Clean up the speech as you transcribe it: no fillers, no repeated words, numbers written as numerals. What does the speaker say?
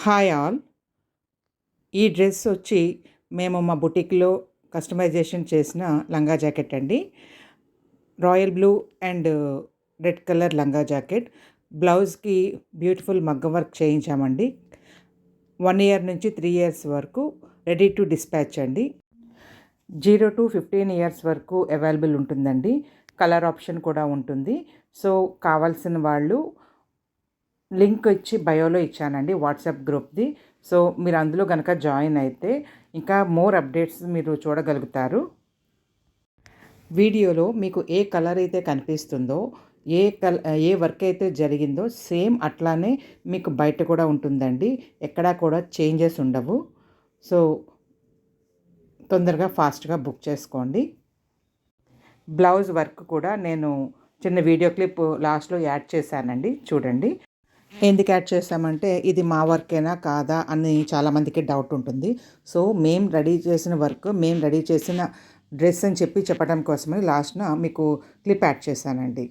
Hi all. ఈ dress వచ్చి మేము మా బుటీక్లో కస్టమైజేషన్ చేసిన లంగా జాకెట్ అండి. Royal blue and red colour లంగా జాకెట్. బ్లౌజ్కి బ్యూటిఫుల్ మగ్గం వర్క్ చేయించామండి. 1 ఇయర్ నుంచి 3 ఇయర్స్ వరకు రెడీ టు డిస్పాచ్ అండి. 0 to 15 ఇయర్స్ వరకు అవైలబుల్ ఉంటుందండి. కలర్ ఆప్షన్ కూడా ఉంటుంది. సో కావాల్సిన వాళ్ళు లింక్ ఇచ్చి బయోలో ఇచ్చానండి వాట్సాప్ గ్రూప్ది. సో మీరు అందులో కనుక జాయిన్ అయితే ఇంకా మోర్ అప్డేట్స్ మీరు చూడగలుగుతారు. వీడియోలో మీకు ఏ కలర్ అయితే కనిపిస్తుందో, ఏ వర్క్ అయితే జరిగిందో సేమ్ అట్లానే మీకు బయట కూడా ఉంటుందండి. ఎక్కడా కూడా చేంజెస్ ఉండవు. సో తొందరగా ఫాస్ట్గా బుక్ చేసుకోండి. బ్లౌజ్ వర్క్ కూడా నేను చిన్న వీడియో క్లిప్ లాస్ట్లో యాడ్ చేశానండి, చూడండి. ఎందుకు యాడ్ చేసామంటే ఇది మా వర్కేనా కాదా అని చాలామందికి డౌట్ ఉంటుంది. సో మేము రెడీ చేసిన వర్క్, మేము రెడీ చేసిన డ్రెస్ అని చెప్పడం కోసమని లాస్ట్న మీకు క్లిప్ యాడ్ చేశానండి.